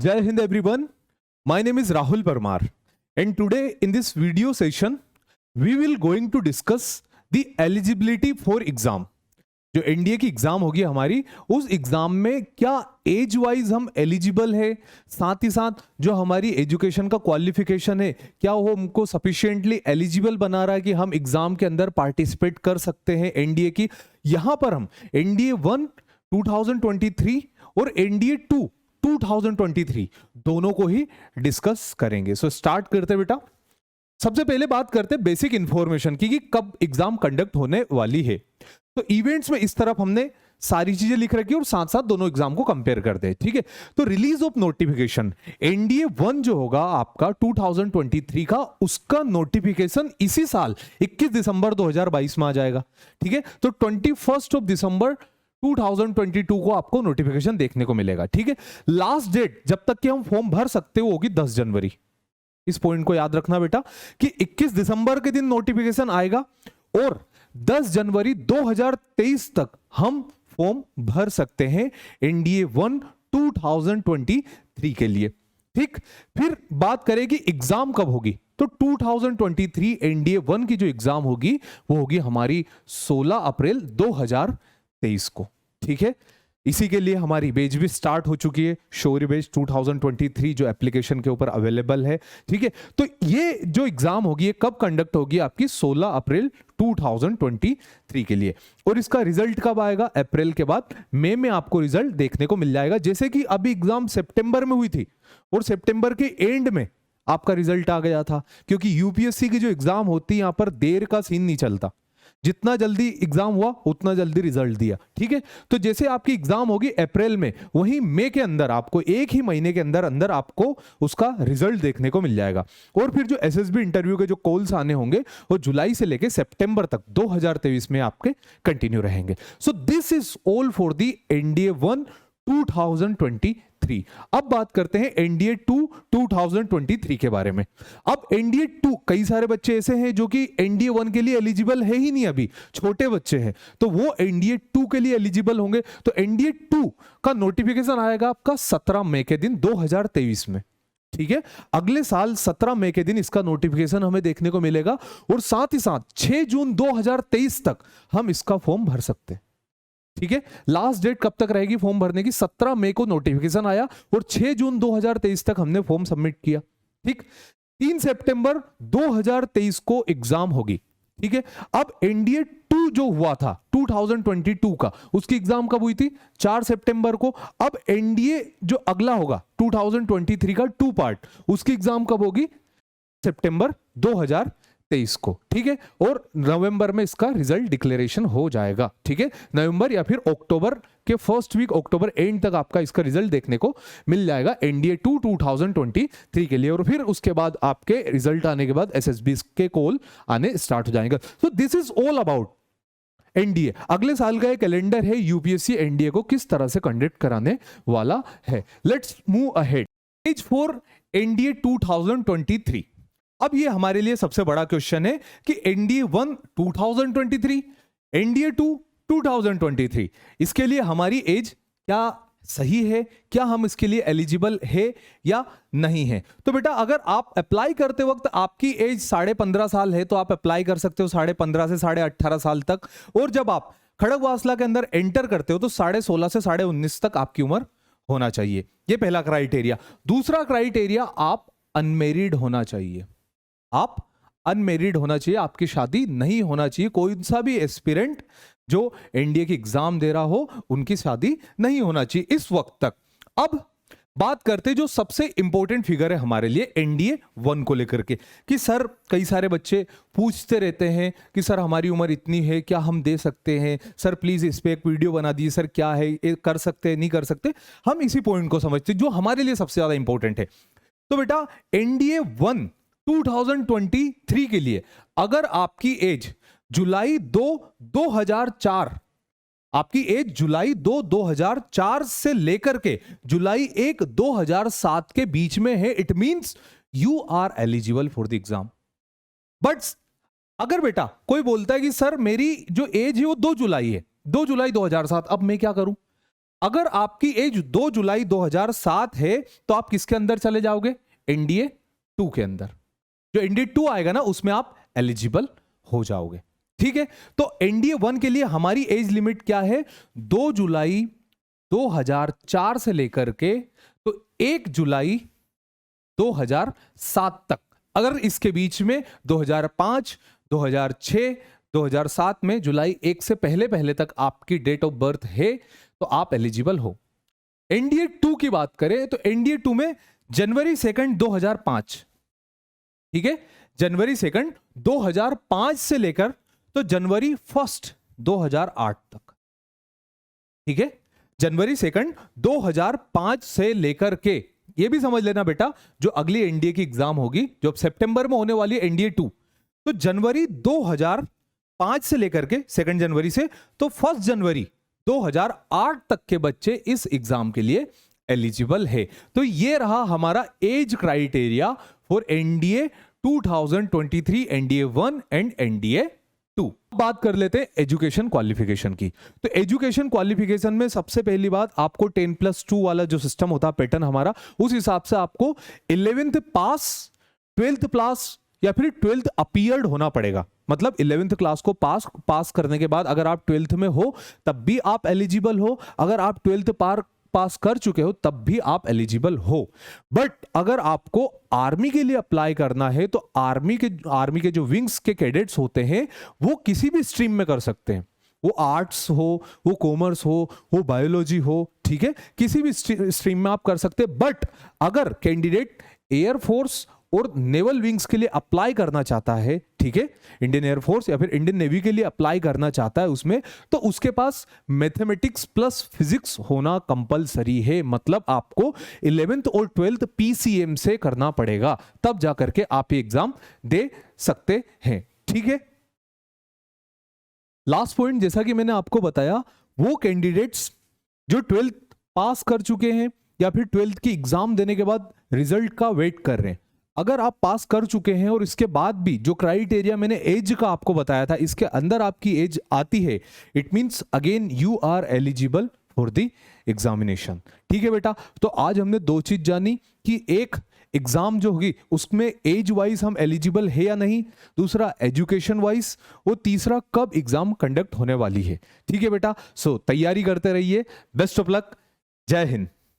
Jai Hind everyone. My name is Rahul Parmar, and today in this video session we will going to discuss the eligibility for exam. जो NDA की exam होगी हमारी, उस exam में क्या age wise हम eligible है, साथ ही साथ जो हमारी एजुकेशन का क्वालिफिकेशन है क्या वो हमको सफिशिएंटली एलिजिबल बना रहा है कि हम एग्जाम के अंदर पार्टिसिपेट कर सकते हैं एनडीए की। यहां पर हम एनडीए 1 2023 और एनडीए 2 2023 दोनों को ही डिस्कस करेंगे। सो स्टार्ट करते हैं बेटा। सबसे पहले बात करते हैं बेसिक इंफॉर्मेशन की कि कब एग्जाम कंडक्ट होने वाली है। तो इवेंट्स में इस तरफ हमने सारी चीजें लिख रखी और साथ साथ दोनों एग्जाम को कंपेयर करते हैं, ठीक है। तो रिलीज ऑफ नोटिफिकेशन एनडीए 1 जो होगा आपका 2023 का, उसका नोटिफिकेशन इसी साल 21 दिसंबर 2022 में आ जाएगा, ठीक है। तो 21 दिसंबर 2022 को आपको नोटिफिकेशन देखने को मिलेगा, ठीक है। लास्ट डेट जब तक कि हम फॉर्म भर सकते हो होगी 10 जनवरी। इस पॉइंट को याद रखना बेटा कि 21 दिसंबर के दिन नोटिफिकेशन आएगा और 10 जनवरी 2023 तक हम फॉर्म भर सकते हैं एनडीए 1 2023 के लिए, ठीक। फिर बात करें कि एग्जाम कब होगी, तो 2023 एनडीए 1 की जो एग्जाम होगी वो होगी हमारी 16 अप्रैल 2023 को, ठीक है। इसी के लिए हमारी बैच भी स्टार्ट हो चुकी है, शौर्य बैच 2023 जो एप्लीकेशन के ऊपर अवेलेबल है, ठीक है। तो ये जो एग्जाम होगी ये कब कंडक्ट होगी आपकी 16 अप्रैल 2023 के लिए। और इसका रिजल्ट कब आएगा, अप्रैल के बाद मई में आपको रिजल्ट देखने को मिल जाएगा। जैसे कि अभी एग्जाम सितंबर में हुई थी और सितंबर के एंड में आपका रिजल्ट आ गया था, क्योंकि यूपीएससी की जो एग्जाम होती है यहां पर देर का सीन नहीं चलता, जितना जल्दी एग्जाम हुआ उतना जल्दी रिजल्ट दिया, ठीक है। तो जैसे आपकी एग्जाम होगी अप्रैल में, वहीं मई के अंदर आपको एक ही महीने के अंदर अंदर आपको उसका रिजल्ट देखने को मिल जाएगा। और फिर जो एसएसबी इंटरव्यू के जो कॉल्स आने होंगे वो जुलाई से लेके सितंबर तक 2023 में आपके कंटिन्यू रहेंगे। So this is all for the NDA 1 2023। अब बात करते हैं एनडीए 2 2023 के बारे में। अब एनडीए 2, कई सारे बच्चे ऐसे हैं जो कि एनडीए 1 के लिए एलिजिबल है ही नहीं, अभी छोटे बच्चे हैं, तो वो एनडीए 2 के लिए एलिजिबल होंगे। तो एनडीए 2 का नोटिफिकेशन आएगा आपका 17 मई के दिन 2023 में, ठीक है। अगले साल 17 मई के दिन इसका नोटिफिकेशन हमें देखने को मिलेगा और साथ ही साथ 6 जून 2023 तक हम इसका फॉर्म भर सकते हैं, ठीक है। लास्ट डेट कब तक रहेगी फॉर्म भरने की, 17 मई को नोटिफिकेशन आया और 6 जून 2023 तक हमने फॉर्म सबमिट किया, ठीक। 3 सितंबर 2023 को एग्जाम होगी, ठीक है। अब एनडीए 2 जो हुआ था 2022 का, उसकी एग्जाम कब हुई थी, 4 सितंबर को। अब एनडीए जो अगला होगा 2023 का 2 पार्ट, उसकी एग्जाम कब होगी, सितंबर 2023 को, ठीक है। और नवंबर में इसका रिजल्ट डिक्लेरेशन हो जाएगा, ठीक है। नवंबर या फिर अक्टूबर के फर्स्ट वीक, अक्टूबर एंड तक आपका इसका रिजल्ट देखने को मिल जाएगा एनडीए 2 2023 के लिए। और फिर उसके बाद आपके रिजल्ट आने के बाद एसएसबी के कॉल आने स्टार्ट हो जाएगा। So this is all about NDA. अगले साल का एक कैलेंडर है, यूपीएससी एनडीए को किस तरह से कंडक्ट कराने वाला है। Let's move ahead. Page 4 NDA 2023। अब ये हमारे लिए सबसे बड़ा क्वेश्चन है कि एनडीए 1 2023, एनडीए 2 2023, इसके लिए हमारी एज क्या सही है, क्या हम इसके लिए एलिजिबल है या नहीं है। तो बेटा अगर आप अप्लाई करते वक्त आपकी एज 15.5 साल है तो आप अप्लाई कर सकते हो 15.5 से 18.5 साल तक। और जब आप खड़गवासला के अंदर एंटर करते हो तो 16.5 से 19.5 तक आपकी उम्र होना चाहिए, ये पहला क्राइटेरिया। दूसरा क्राइटेरिया, आप अनमेरिड होना चाहिए, आप अनमेरिड होना चाहिए, आपकी शादी नहीं होना चाहिए। कोई सा भी एस्पिरेंट जो एनडीए की एग्जाम दे रहा हो उनकी शादी नहीं होना चाहिए इस वक्त तक। अब बात करते जो सबसे इंपॉर्टेंट फिगर है हमारे लिए एनडीए 1 को लेकर के, कि सर कई सारे बच्चे पूछते रहते हैं कि सर हमारी उम्र इतनी है, क्या हम दे सकते हैं, सर प्लीज इस पे एक वीडियो बना दीजिए, सर क्या है, ये कर सकते हैं नहीं कर सकते। हम इसी पॉइंट को समझते जो हमारे लिए सबसे ज्यादा इंपॉर्टेंट है। तो बेटा एनडीए 1 2023 के लिए अगर आपकी एज जुलाई 2 2004, आपकी एज जुलाई 2 2004 से लेकर के जुलाई 1 2007 के बीच में है, it means you are eligible for the exam. But अगर बेटा कोई बोलता है कि सर मेरी जो एज है वो 2 जुलाई है, 2 जुलाई 2007, अब मैं क्या करूं, अगर आपकी एज 2 जुलाई 2007 है तो आप किसके अंदर चले जाओगे? एनडीए 2 के अंदर। जो एनडीए 2 आएगा ना उसमें आप एलिजिबल हो जाओगे। ठीक है, तो एनडीए 1 के लिए हमारी एज लिमिट क्या है? 2 जुलाई 2004 से लेकर के तो 1 जुलाई 2007 तक। अगर इसके बीच में 2005, 2006, 2007 में जुलाई 1 से पहले पहले तक आपकी डेट ऑफ बर्थ है तो आप एलिजिबल हो। एनडीए 2 की बात करें तो एनडीए 2 में जनवरी 2 2005, ठीक है, जनवरी 2 2005 से लेकर तो जनवरी 1 2008 तक। ठीक है, जनवरी 2 2005 से लेकर के, ये भी समझ लेना बेटा, जो अगली एनडीए की एग्जाम होगी जो सितंबर में होने वाली है एनडीए 2, तो जनवरी 2005 से लेकर के 2 जनवरी से तो 1 जनवरी 2008 तक के बच्चे इस एग्जाम के लिए एलिजिबल है। तो ये रहा हमारा age criteria for NDA 2023, NDA 1 and NDA 2। बात कर लेते हैं एजुकेशन क्वालिफिकेशन की। तो एजुकेशन क्वालिफिकेशन में सबसे पहली बात, आपको 10+2 वाला जो सिस्टम होता है पैटर्न हमारा, उस हिसाब से आपको 11th पास, 12th पास या फिर 12th अपीयर्ड होना पड़ेगा। मतलब 11th क्लास को पास करने के बाद अगर आप 12th में हो तब भी आप एलिजिबल हो, अगर आप 12th पास कर चुके हो तब भी आप एलिजिबल हो। बट अगर आपको आर्मी के लिए अप्लाई करना है तो आर्मी के जो विंग्स के कैडेट्स होते हैं वो किसी भी स्ट्रीम में कर सकते हैं, वो आर्ट्स हो, वो कॉमर्स हो, वो बायोलॉजी हो, ठीक है, किसी भी स्ट्रीम में आप कर सकते हैं। बट अगर कैंडिडेट एयरफोर्स और नेवल विंग्स के लिए अप्लाई करना चाहता है, ठीक है, इंडियन एयरफोर्स या फिर इंडियन नेवी के लिए अप्लाई करना चाहता है उसमें, तो उसके पास मैथमेटिक्स प्लस फिजिक्स होना कंपलसरी है। मतलब आपको 11th और 12th पीसीएम से करना पड़ेगा, तब जाकर के आप ये एग्जाम दे सकते हैं। ठीक है, लास्ट पॉइंट, जैसा कि मैंने आपको बताया, वो कैंडिडेट्स जो 12th पास कर चुके हैं या फिर 12th की एग्जाम देने के बाद रिजल्ट का वेट कर रहे हैं, अगर आप पास कर चुके हैं और इसके बाद भी जो क्राइटेरिया मैंने एज का आपको बताया था इसके अंदर आपकी एज आती है, it means again you are eligible for the examination. ठीक है बेटा, तो आज हमने 2 चीज जानी कि एक एग्जाम जो होगी उसमें एज वाइज हम एलिजिबल है या नहीं, दूसरा एजुकेशन वाइज, और तीसरा कब एग्जाम कंडक्ट होने वाली है। ठीक है बेटा, सो तैयारी करते रहिए, बेस्ट ऑफ लक, जय हिंद।